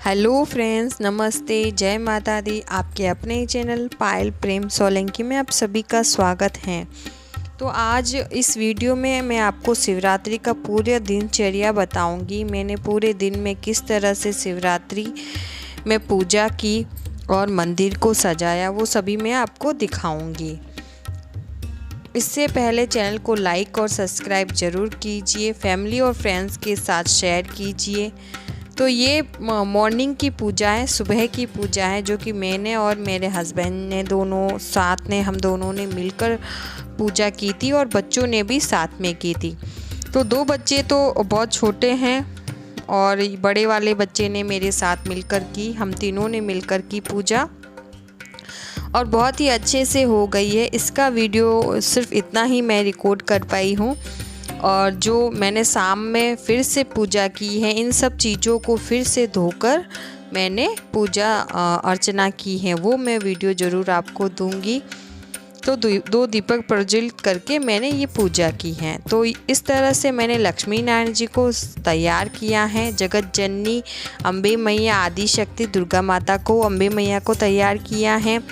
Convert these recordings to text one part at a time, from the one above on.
Hello friends, नमस्ते, जय माता दी। आपके अपने ही चैनल पायल प्रेम सोलंकी में आप सभी का स्वागत है। तो आज इस वीडियो में मैं आपको शिवरात्रि का पूरे दिनचर्या बताऊंगी। मैंने पूरे दिन में किस तरह से शिवरात्रि में पूजा की और मंदिर को सजाया, वो सभी मैं आपको दिखाऊंगी। इससे पहले चैनल को लाइक और सब्सक्राइब ज़रूर कीजिए, फैमिली और फ्रेंड्स के साथ शेयर कीजिए। तो ये मॉर्निंग की पूजा है, सुबह की पूजा है, जो कि मैंने और मेरे हस्बैंड ने दोनों साथ ने हम दोनों ने मिलकर पूजा की थी और बच्चों ने भी साथ में की थी। तो दो बच्चे तो बहुत छोटे हैं और बड़े वाले बच्चे ने मेरे साथ मिलकर की, हम तीनों ने मिलकर की पूजा और बहुत ही अच्छे से हो गई है। इसका वीडियो सिर्फ इतना ही मैं रिकॉर्ड कर पाई हूँ और जो मैंने शाम में फिर से पूजा की है, इन सब चीज़ों को फिर से धोकर मैंने पूजा अर्चना की है, वो मैं वीडियो ज़रूर आपको दूंगी। तो दो दीपक प्रज्वलित करके मैंने ये पूजा की है। तो इस तरह से मैंने लक्ष्मी नारायण जी को तैयार किया है। जगत जननी अम्बे मैया आदि शक्ति दुर्गा माता को, अम्बे मैया को तैयार किया है।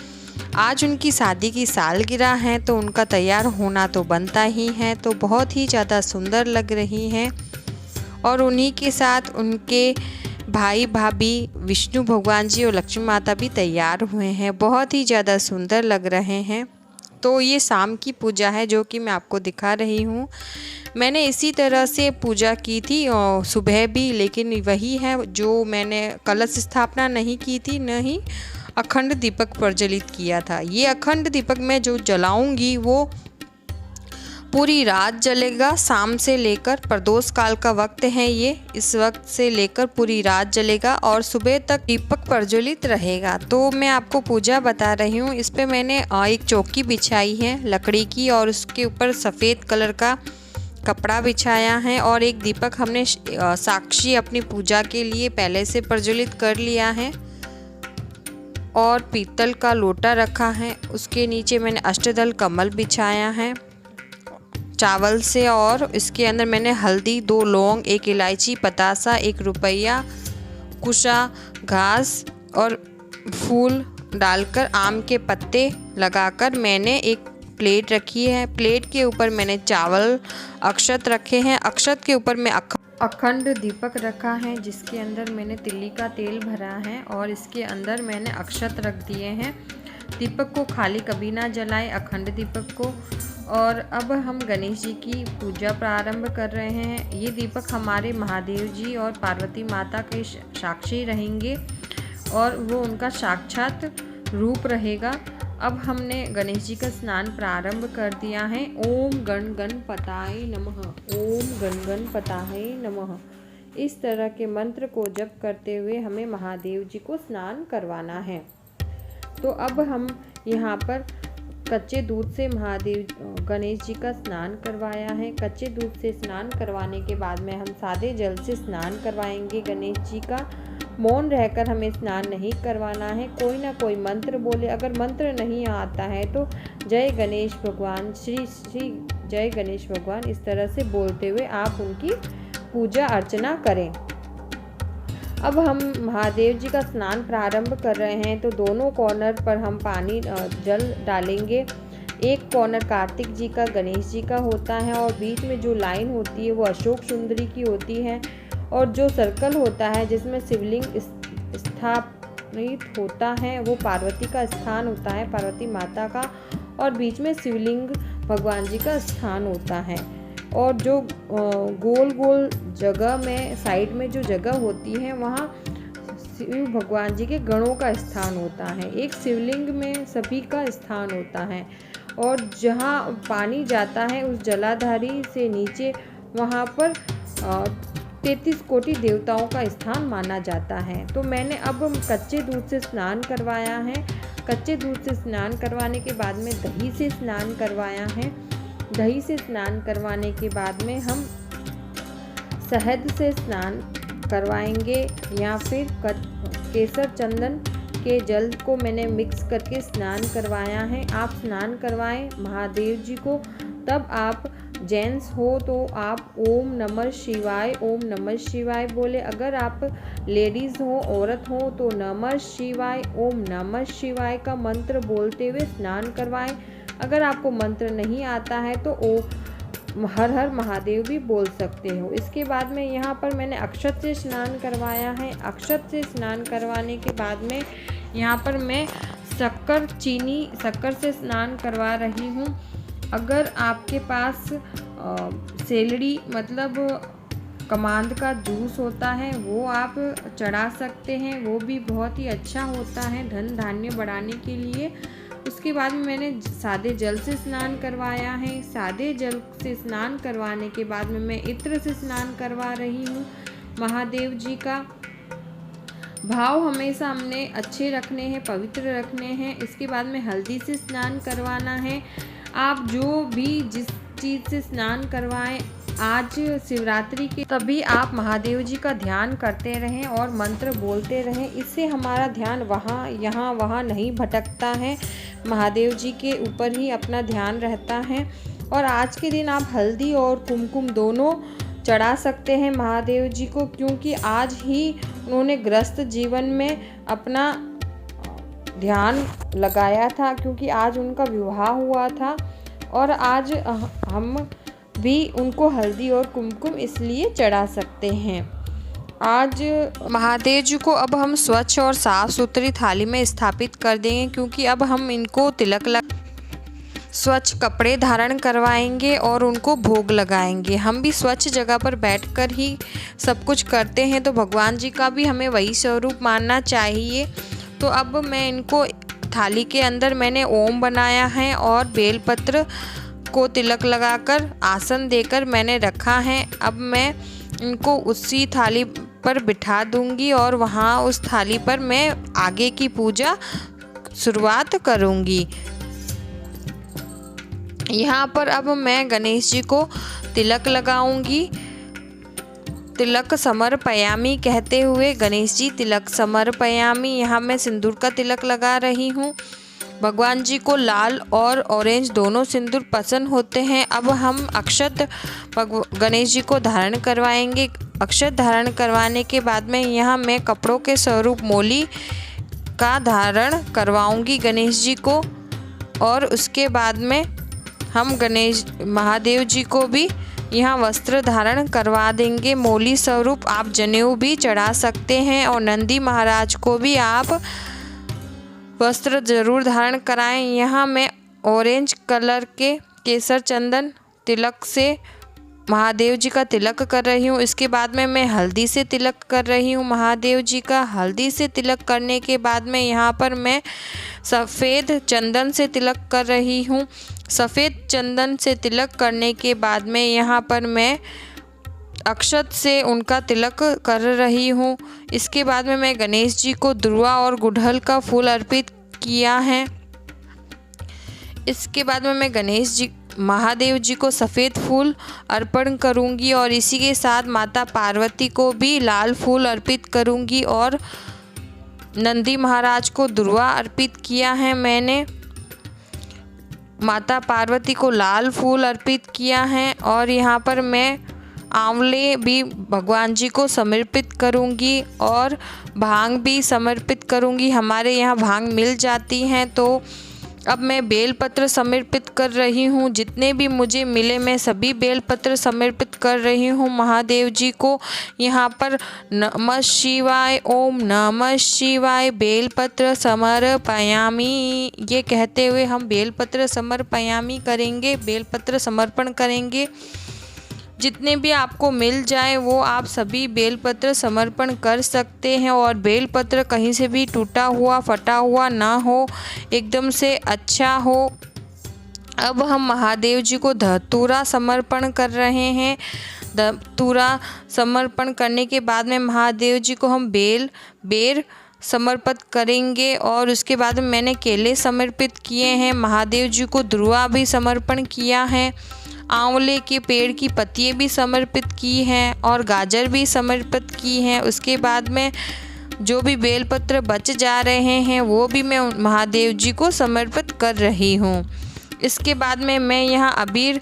आज उनकी शादी की सालगिरह है तो उनका तैयार होना तो बनता ही है। तो बहुत ही ज़्यादा सुंदर लग रही हैं और उन्हीं के साथ उनके भाई भाभी विष्णु भगवान जी और लक्ष्मी माता भी तैयार हुए हैं, बहुत ही ज़्यादा सुंदर लग रहे हैं। तो ये शाम की पूजा है जो कि मैं आपको दिखा रही हूँ। मैंने इसी तरह से पूजा की थी सुबह भी, लेकिन वही है जो मैंने कलश स्थापना नहीं की थी, न ही अखंड दीपक प्रज्वलित किया था। ये अखंड दीपक मैं जो जलाऊंगी वो पूरी रात जलेगा, शाम से लेकर प्रदोष काल का वक्त है ये, इस वक्त से लेकर पूरी रात जलेगा और सुबह तक दीपक प्रज्वलित रहेगा। तो मैं आपको पूजा बता रही हूँ। इस पे मैंने एक चौकी बिछाई है लकड़ी की और उसके ऊपर सफ़ेद कलर का कपड़ा बिछाया है और एक दीपक हमने साक्षी अपनी पूजा के लिए पहले से प्रज्वलित कर लिया है और पीतल का लोटा रखा है। उसके नीचे मैंने अष्टदल कमल बिछाया है चावल से और इसके अंदर मैंने हल्दी, 2 लौंग, 1 इलायची, पतासा, 1 रुपया, कुशा घास और फूल डालकर आम के पत्ते लगाकर मैंने एक प्लेट रखी है। प्लेट के ऊपर मैंने चावल अक्षत रखे हैं। अक्षत के ऊपर मैं अखंड दीपक रखा है जिसके अंदर मैंने तिल्ली का तेल भरा है और इसके अंदर मैंने अक्षत रख दिए हैं। दीपक को खाली कभी ना जलाएं, अखंड दीपक को। और अब हम गणेश जी की पूजा प्रारंभ कर रहे हैं। ये दीपक हमारे महादेव जी और पार्वती माता के साक्षी रहेंगे और वो उनका साक्षात रूप रहेगा। अब हमने गणेश जी का स्नान प्रारंभ कर दिया है। ओम गण गणपताय नमः, ओम गण गणपताय नमः, इस तरह के मंत्र को जप करते हुए हमें महादेव जी को स्नान करवाना है। तो अब हम यहाँ पर कच्चे दूध से महादेव गणेश जी का स्नान करवाया है। कच्चे दूध से स्नान करवाने के बाद में हम सादे जल से स्नान करवाएंगे गणेश जी का। मौन रहकर हमें स्नान नहीं करवाना है, कोई ना कोई मंत्र बोले। अगर मंत्र नहीं आता है तो जय गणेश भगवान, श्री श्री जय गणेश भगवान, इस तरह से बोलते हुए आप उनकी पूजा अर्चना करें। अब हम महादेव जी का स्नान प्रारंभ कर रहे हैं। तो दोनों कॉर्नर पर हम पानी जल डालेंगे। एक कॉर्नर कार्तिक जी का, गणेश जी का होता है और बीच में जो लाइन होती है वो अशोक सुंदरी की होती है और जो सर्कल होता है जिसमें शिवलिंग स्थापित होता है वो पार्वती का स्थान होता है, पार्वती माता का, और बीच में शिवलिंग भगवान जी का स्थान होता है। और जो गोल गोल जगह में साइड में जो जगह होती है वहाँ शिव भगवान जी के गणों का स्थान होता है। एक शिवलिंग में सभी का स्थान होता है और जहाँ पानी जाता है उस जलाधारी से नीचे वहाँ पर 33 कोटि देवताओं का स्थान माना जाता है। तो मैंने अब कच्चे दूध से स्नान करवाया है। कच्चे दूध से स्नान करवाने के बाद में दही से स्नान करवाया है। दही से स्नान करवाने के बाद में हम शहद से स्नान करवाएंगे या फिर केसर चंदन के जल को मैंने मिक्स करके स्नान करवाया है। आप स्नान करवाएं महादेव जी को, तब आप जेंट्स हो तो आप ओम नमः शिवाय बोले। अगर आप लेडीज़ हो, औरत हो, तो नमः शिवाय, ओम नमः शिवाय का मंत्र बोलते हुए स्नान करवाएं। अगर आपको मंत्र नहीं आता है तो हर हर महादेव भी बोल सकते हो। इसके बाद में यहाँ पर मैंने अक्षत से स्नान करवाया है। अक्षत से स्नान करवाने के बाद में यहाँ पर मैं शक्कर से स्नान करवा रही हूँ। अगर आपके पास सेलड़ी मतलब कमांद का जूस होता है वो आप चढ़ा सकते हैं, वो भी बहुत ही अच्छा होता है धन धान्य बढ़ाने के लिए। उसके बाद में मैंने सादे जल से स्नान करवाया है। सादे जल से स्नान करवाने के बाद में मैं इत्र से स्नान करवा रही हूँ। महादेव जी का भाव हमेशा हमने अच्छे रखने हैं, पवित्र रखने हैं। इसके बाद में हल्दी से स्नान करवाना है। आप जो भी जिस चीज़ से स्नान करवाएं, आज शिवरात्रि के तभी आप महादेव जी का ध्यान करते रहें और मंत्र बोलते रहें। इससे हमारा ध्यान वहाँ नहीं भटकता है, महादेव जी के ऊपर ही अपना ध्यान रहता है। और आज के दिन आप हल्दी और कुमकुम दोनों चढ़ा सकते हैं महादेव जी को, क्योंकि आज ही उन्होंने ग्रस्त जीवन में अपना ध्यान लगाया था, क्योंकि आज उनका विवाह हुआ था। और आज हम भी उनको हल्दी और कुमकुम इसलिए चढ़ा सकते हैं। आज महादेव जी को अब हम स्वच्छ और साफ सुथरी थाली में स्थापित कर देंगे, क्योंकि अब हम इनको तिलक स्वच्छ कपड़े धारण करवाएंगे और उनको भोग लगाएंगे। हम भी स्वच्छ जगह पर बैठकर ही सब कुछ करते हैं, तो भगवान जी का भी हमें वही स्वरूप मानना चाहिए। तो अब मैं इनको थाली के अंदर मैंने ओम बनाया है और बेलपत्र को तिलक लगाकर आसन देकर मैंने रखा है। अब मैं इनको उसी थाली पर बिठा दूंगी और वहाँ उस थाली पर मैं आगे की पूजा शुरुआत करूंगी। यहाँ पर अब मैं गणेश जी को तिलक लगाऊंगी। तिलक समर्पयामी कहते हुए गणेश जी तिलक समर्पयामी, यहाँ मैं सिंदूर का तिलक लगा रही हूँ। भगवान जी को लाल और ऑरेंज दोनों सिंदूर पसंद होते हैं। अब हम अक्षत गणेश जी को धारण करवाएंगे। अक्षत धारण करवाने के बाद में यहाँ मैं कपड़ों के स्वरूप मोली का धारण करवाऊंगी गणेश जी को। और उसके बाद में हम महादेव जी को भी यहाँ वस्त्र धारण करवा देंगे मोली स्वरूप। आप जनेऊ भी चढ़ा सकते हैं और नंदी महाराज को भी आप वस्त्र जरूर धारण कराएं। यहाँ मैं ऑरेंज कलर के केसर चंदन तिलक से महादेव जी का तिलक कर रही हूँ। इसके बाद में मैं हल्दी से तिलक कर रही हूँ महादेव जी का। हल्दी से तिलक करने के बाद में यहाँ पर मैं सफ़ेद चंदन से तिलक कर रही हूँ। सफ़ेद चंदन से तिलक करने के बाद में यहाँ पर मैं अक्षत से उनका तिलक कर रही हूँ। इसके बाद में मैं गणेश जी को दुर्वा और गुड़हल का फूल अर्पित किया है। इसके बाद में मैं महादेव जी को सफ़ेद फूल अर्पण करूंगी और इसी के साथ माता पार्वती को भी लाल फूल अर्पित करूंगी और नंदी महाराज को दुर्वा अर्पित किया है। मैंने माता पार्वती को लाल फूल अर्पित किया है और यहाँ पर मैं आंवले भी भगवान जी को समर्पित करूंगी और भांग भी समर्पित करूंगी। हमारे यहाँ भांग मिल जाती हैं, तो अब मैं बेलपत्र समर्पित कर रही हूँ। जितने भी मुझे मिले मैं सभी बेलपत्र समर्पित कर रही हूँ महादेव जी को। यहाँ पर नमः शिवाय, ओम नमः शिवाय, बेलपत्र समर्पयामी ये कहते हुए हम बेलपत्र समर्पयामी करेंगे, बेलपत्र समर्पण करेंगे। जितने भी आपको मिल जाए वो आप सभी बेलपत्र समर्पण कर सकते हैं और बेलपत्र कहीं से भी टूटा हुआ फटा हुआ ना हो, एकदम से अच्छा हो। अब हम महादेव जी को धतूरा समर्पण कर रहे हैं। धतूरा समर्पण करने के बाद में महादेव जी को हम बेर समर्पित करेंगे और उसके बाद में मैंने केले समर्पित किए हैं। महादेव जी को दुर्वा भी समर्पण किया है, आंवले के पेड़ की पत्तियाँ भी समर्पित की हैं और गाजर भी समर्पित की हैं। उसके बाद में जो भी बेलपत्र बच जा रहे हैं वो भी मैं महादेव जी को समर्पित कर रही हूँ। इसके बाद में मैं यहाँ अबीर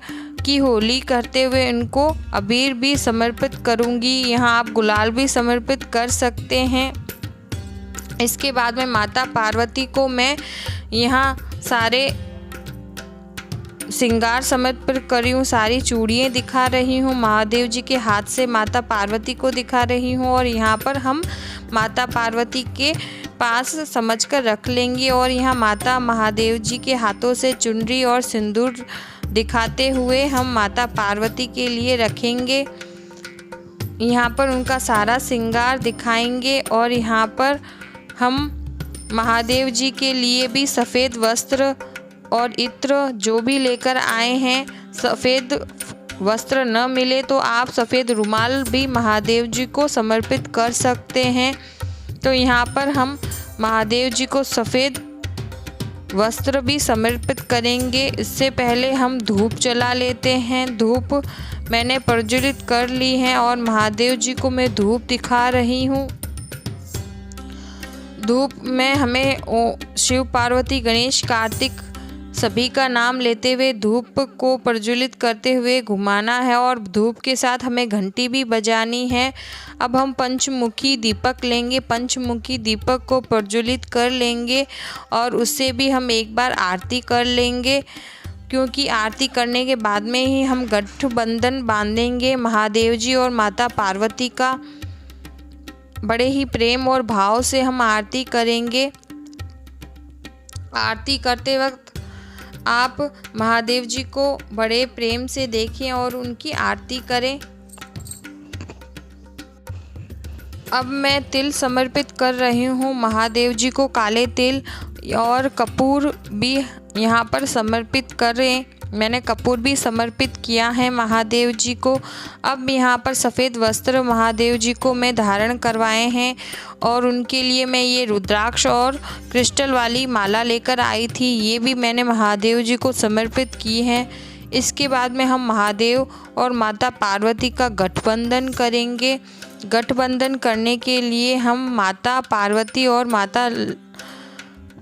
की होली करते हुए इनको अबीर भी समर्पित करूँगी। यहाँ आप गुलाल भी समर्पित कर सकते हैं। इसके बाद में माता पार्वती को मैं यहाँ सारे श्रृंगार समर्पित करी हूँ। सारी चूड़ियाँ दिखा रही हूँ, महादेव जी के हाथ से माता पार्वती को दिखा रही हूँ। और यहाँ पर हम माता पार्वती के पास समझकर रख लेंगे। और यहाँ माता महादेव जी के हाथों से चुनरी और सिंदूर दिखाते हुए हम माता पार्वती के लिए रखेंगे। यहाँ पर उनका सारा श्रृंगार दिखाएंगे। और यहाँ पर हम महादेव जी के लिए भी सफ़ेद वस्त्र और इत्र जो भी लेकर आए हैं, सफ़ेद वस्त्र न मिले तो आप सफ़ेद रुमाल भी महादेव जी को समर्पित कर सकते हैं। तो यहाँ पर हम महादेव जी को सफ़ेद वस्त्र भी समर्पित करेंगे। इससे पहले हम धूप जला लेते हैं। धूप मैंने प्रज्वलित कर ली है और महादेव जी को मैं धूप दिखा रही हूँ। धूप में हमें शिव पार्वती गणेश कार्तिक सभी का नाम लेते हुए धूप को प्रज्वलित करते हुए घुमाना है। और धूप के साथ हमें घंटी भी बजानी है। अब हम पंचमुखी दीपक लेंगे, पंचमुखी दीपक को प्रज्वलित कर लेंगे और उससे भी हम एक बार आरती कर लेंगे, क्योंकि आरती करने के बाद में ही हम गठबंधन बांधेंगे महादेव जी और माता पार्वती का। बड़े ही प्रेम और भाव से हम आरती करेंगे। आरती करते वक्त आप महादेव जी को बड़े प्रेम से देखें और उनकी आरती करें। अब मैं तिल समर्पित कर रही हूँ महादेव जी को, काले तिल और कपूर भी यहाँ पर समर्पित करें। मैंने कपूर भी समर्पित किया है महादेव जी को। अब यहाँ पर सफ़ेद वस्त्र महादेव जी को मैं धारण करवाए हैं और उनके लिए मैं ये रुद्राक्ष और क्रिस्टल वाली माला लेकर आई थी, ये भी मैंने महादेव जी को समर्पित की है। इसके बाद में हम महादेव और माता पार्वती का गठबंधन करेंगे। गठबंधन करने के लिए हम माता पार्वती और माता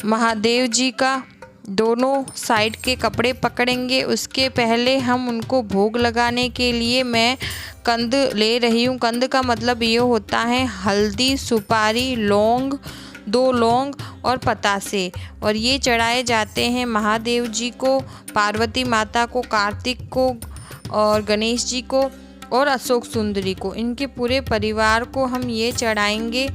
महादेव जी का दोनों साइड के कपड़े पकड़ेंगे। उसके पहले हम उनको भोग लगाने के लिए मैं कंद ले रही हूँ। कंद का मतलब ये होता है हल्दी, सुपारी, लौंग, 2 लौंग और पतासे, और ये चढ़ाए जाते हैं महादेव जी को, पार्वती माता को, कार्तिक को और गणेश जी को और अशोक सुंदरी को। इनके पूरे परिवार को हम ये चढ़ाएंगे,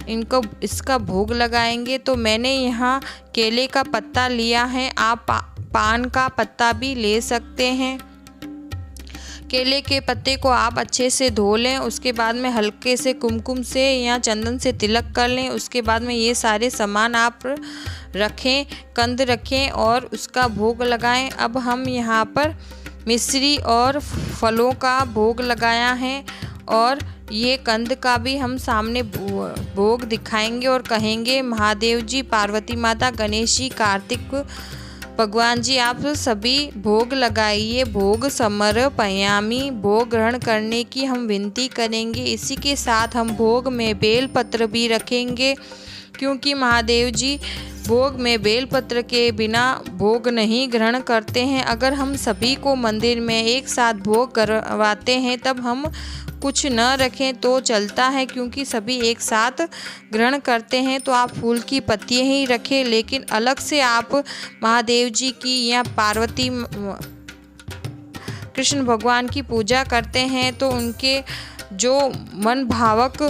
इनको इसका भोग लगाएंगे। तो मैंने यहाँ केले का पत्ता लिया है, आप पान का पत्ता भी ले सकते हैं। केले के पत्ते को आप अच्छे से धो लें, उसके बाद में हल्के से कुमकुम से या चंदन से तिलक कर लें। उसके बाद में ये सारे सामान आप रखें, कंद रखें और उसका भोग लगाएं। अब हम यहाँ पर मिश्री और फलों का भोग लगाया है और ये कंद का भी हम सामने भोग दिखाएंगे और कहेंगे महादेव जी, पार्वती माता, गणेश जी, कार्तिक भगवान जी, आप सभी भोग लगाइए। भोग समर्पयामि, भोग ग्रहण करने की हम विनती करेंगे। इसी के साथ हम भोग में बेलपत्र भी रखेंगे, क्योंकि महादेव जी भोग में बेलपत्र के बिना भोग नहीं ग्रहण करते हैं। अगर हम सभी को मंदिर में एक साथ भोग करवाते हैं तब हम कुछ न रखें तो चलता है, क्योंकि सभी एक साथ ग्रहण करते हैं। तो आप फूल की पत्तियाँ ही रखें, लेकिन अलग से आप महादेव जी की या पार्वती कृष्ण भगवान की पूजा करते हैं तो उनके जो मन भावक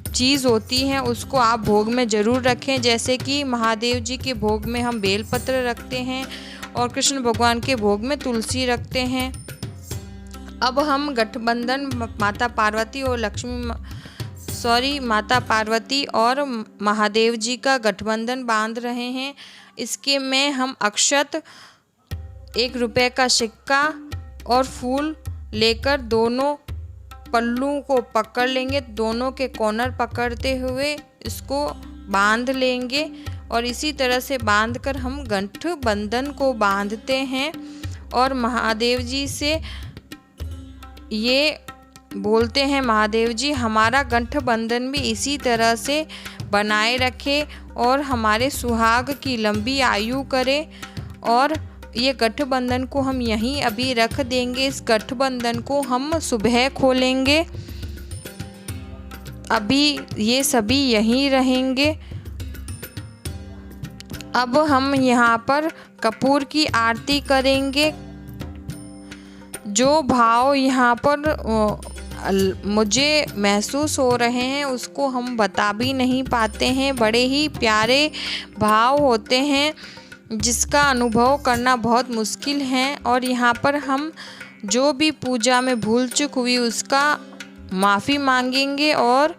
चीज़ होती हैं उसको आप भोग में ज़रूर रखें। जैसे कि महादेव जी के भोग में हम बेलपत्र रखते हैं और कृष्ण भगवान के भोग में तुलसी रखते हैं। अब हम गठबंधन माता पार्वती और महादेव जी का गठबंधन बांध रहे हैं। इसके में हम अक्षत, 1 रुपये का सिक्का और फूल लेकर दोनों पल्लू को पकड़ लेंगे, दोनों के कॉर्नर पकड़ते हुए इसको बांध लेंगे और इसी तरह से बांधकर हम गठबंधन को बांधते हैं और महादेव जी से ये बोलते हैं, महादेव जी हमारा गठबंधन भी इसी तरह से बनाए रखे और हमारे सुहाग की लंबी आयु करे और ये गठबंधन को हम यहीं अभी रख देंगे। इस गठबंधन को हम सुबह खोलेंगे। अभी ये सभी यहीं रहेंगे। अब हम यहाँ पर कपूर की आरती करेंगे। जो भाव यहाँ पर मुझे महसूस हो रहे हैं उसको हम बता भी नहीं पाते हैं। बड़े ही प्यारे भाव होते हैं जिसका अनुभव करना बहुत मुश्किल है। और यहाँ पर हम जो भी पूजा में भूल चूक हुई उसका माफ़ी मांगेंगे और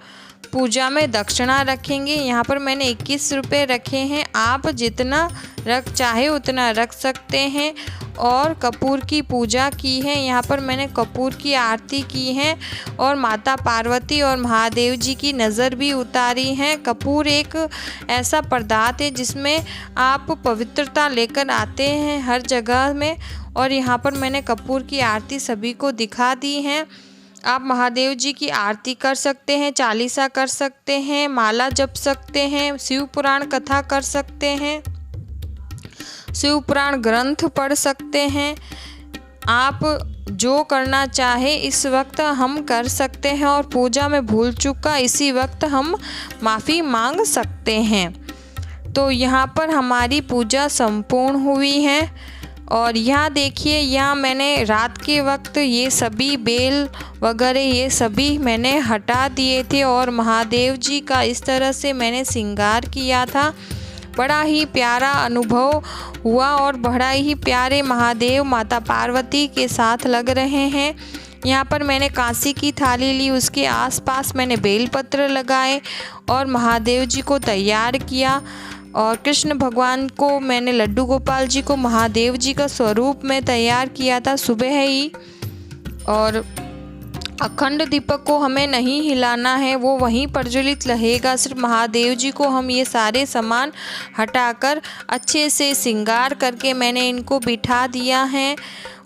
पूजा में दक्षिणा रखेंगे। यहाँ पर मैंने 21 रुपये रखे हैं। आप जितना रख चाहे उतना रख सकते हैं। और कपूर की पूजा की है। यहाँ पर मैंने कपूर की आरती की है और माता पार्वती और महादेव जी की नज़र भी उतारी है। कपूर एक ऐसा पदार्थ है जिसमें आप पवित्रता लेकर आते हैं हर जगह में। और यहाँ पर मैंने कपूर की आरती सभी को दिखा दी है। आप महादेव जी की आरती कर सकते हैं, चालीसा कर सकते हैं, माला जप सकते हैं, शिव पुराण कथा कर सकते हैं, शिव पुराण ग्रंथ पढ़ सकते हैं। आप जो करना चाहे इस वक्त हम कर सकते हैं और पूजा में भूल चूक का इसी वक्त हम माफ़ी मांग सकते हैं। तो यहाँ पर हमारी पूजा संपूर्ण हुई है। और यहाँ देखिए, यहाँ मैंने रात के वक्त ये सभी बेल वगैरह ये सभी मैंने हटा दिए थे और महादेव जी का इस तरह से मैंने श्रृंगार किया था। बड़ा ही प्यारा अनुभव हुआ और बड़ा ही प्यारे महादेव माता पार्वती के साथ लग रहे हैं। यहाँ पर मैंने कांसी की थाली ली, उसके आसपास मैंने बेलपत्र लगाए और महादेव जी को तैयार किया। और कृष्ण भगवान को मैंने लड्डू गोपाल जी को महादेव जी का स्वरूप में तैयार किया था सुबह ही। और अखंड दीपक को हमें नहीं हिलाना है, वो वहीं प्रज्वलित रहेगा। सिर्फ महादेव जी को हम ये सारे सामान हटाकर अच्छे से श्रृंगार करके मैंने इनको बिठा दिया है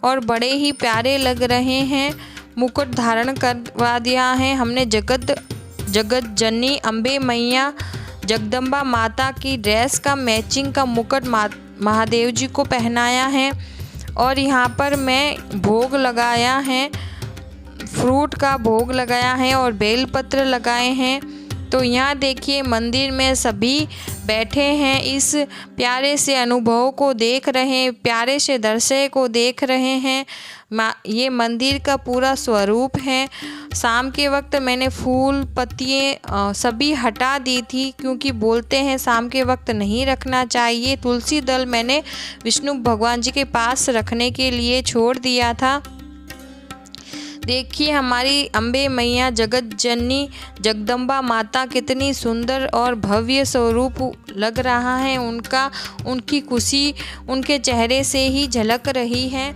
और बड़े ही प्यारे लग रहे हैं। मुकुट धारण करवा दिया है हमने। जगत जननी अम्बे मैया जगदम्बा माता की ड्रेस का मैचिंग का मुकुट महादेव जी को पहनाया है। और यहाँ पर मैं भोग लगाया है, फ्रूट का भोग लगाया है और बेलपत्र लगाए हैं। तो यहाँ देखिए मंदिर में सभी बैठे हैं, इस प्यारे से अनुभव को देख रहे हैं, प्यारे से दृश्य को देख रहे हैं। ये मंदिर का पूरा स्वरूप है। शाम के वक्त मैंने फूल पत्तियाँ सभी हटा दी थी क्योंकि बोलते हैं शाम के वक्त नहीं रखना चाहिए। तुलसी दल मैंने विष्णु भगवान जी के पास रखने के लिए छोड़ दिया था। देखिए हमारी अम्बे मैया जगत जननी जगदम्बा माता कितनी सुंदर और भव्य स्वरूप लग रहा है उनका। उनकी खुशी उनके चेहरे से ही झलक रही है।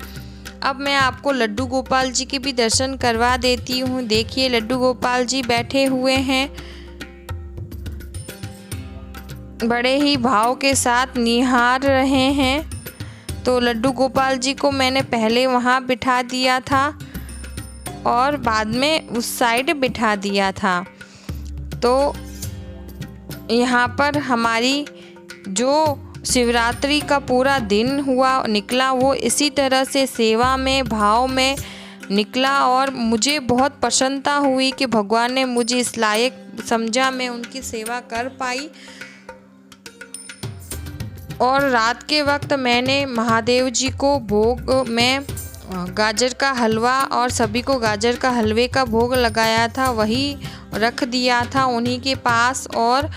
अब मैं आपको लड्डू गोपाल जी के भी दर्शन करवा देती हूँ। देखिए लड्डू गोपाल जी बैठे हुए हैं, बड़े ही भाव के साथ निहार रहे हैं। तो लड्डू गोपाल जी को मैंने पहले वहाँ बिठा दिया था और बाद में उस साइड बिठा दिया था। तो यहाँ पर हमारी जो शिवरात्रि का पूरा दिन निकला वो इसी तरह से सेवा में भाव में निकला और मुझे बहुत प्रसन्नता हुई कि भगवान ने मुझे इस लायक समझा, मैं उनकी सेवा कर पाई। और रात के वक्त मैंने महादेव जी को भोग में गाजर का हलवा और सभी को गाजर का हलवे का भोग लगाया था, वही रख दिया था उन्हीं के पास। और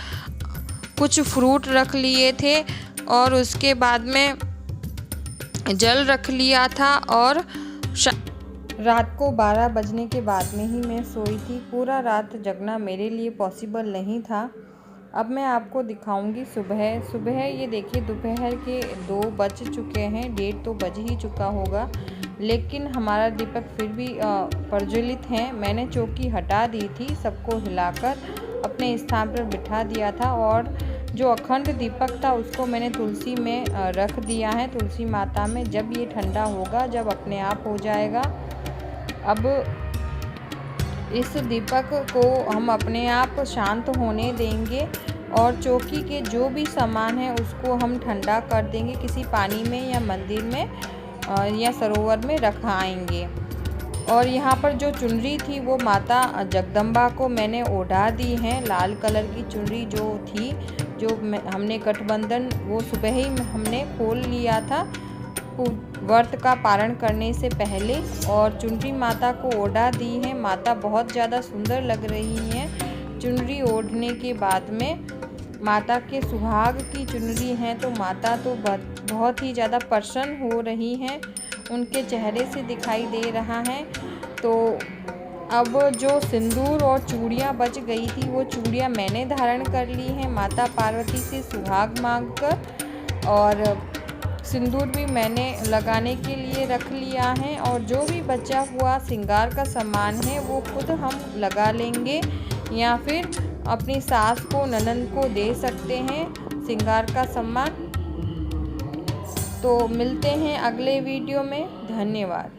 कुछ फ्रूट रख लिए थे और उसके बाद में जल रख लिया था। और रात को 12 बजने के बाद में ही मैं सोई थी। पूरा रात जगना मेरे लिए पॉसिबल नहीं था। अब मैं आपको दिखाऊंगी सुबह। ये देखिए दोपहर के 2 बज चुके हैं, 1:30 तो बज ही चुका होगा, लेकिन हमारा दीपक फिर भी प्रज्वलित है। मैंने चौकी हटा दी थी, सबको हिलाकर अपने स्थान पर बिठा दिया था। और जो अखंड दीपक था उसको मैंने तुलसी में रख दिया है, तुलसी माता में। जब ये ठंडा होगा, जब अपने आप हो जाएगा। अब इस दीपक को हम अपने आप शांत होने देंगे और चौकी के जो भी सामान है उसको हम ठंडा कर देंगे, किसी पानी में या मंदिर में या सरोवर में रखाएंगे। और यहाँ पर जो चुनरी थी वो माता जगदम्बा को मैंने ओढ़ा दी है। लाल कलर की चुनरी जो थी, जो हमने गठबंधन वो सुबह ही हमने खोल लिया था व्रत का पारण करने से पहले, और चुनरी माता को ओढ़ा दी है। माता बहुत ज़्यादा सुंदर लग रही हैं चुनरी ओढ़ने के बाद में। माता के सुहाग की चुनरी हैं तो माता तो बहुत ही ज़्यादा प्रसन्न हो रही हैं, उनके चेहरे से दिखाई दे रहा है। तो अब जो सिंदूर और चूड़ियाँ बच गई थी वो चूड़ियाँ मैंने धारण कर ली हैं माता पार्वती से सुहाग मांगकर, और सिंदूर भी मैंने लगाने के लिए रख लिया है। और जो भी बचा हुआ श्रृंगार का सामान है वो खुद हम लगा लेंगे या फिर अपनी सास को, ननद को दे सकते हैं श्रृंगार का सामान। तो मिलते हैं अगले वीडियो में। धन्यवाद।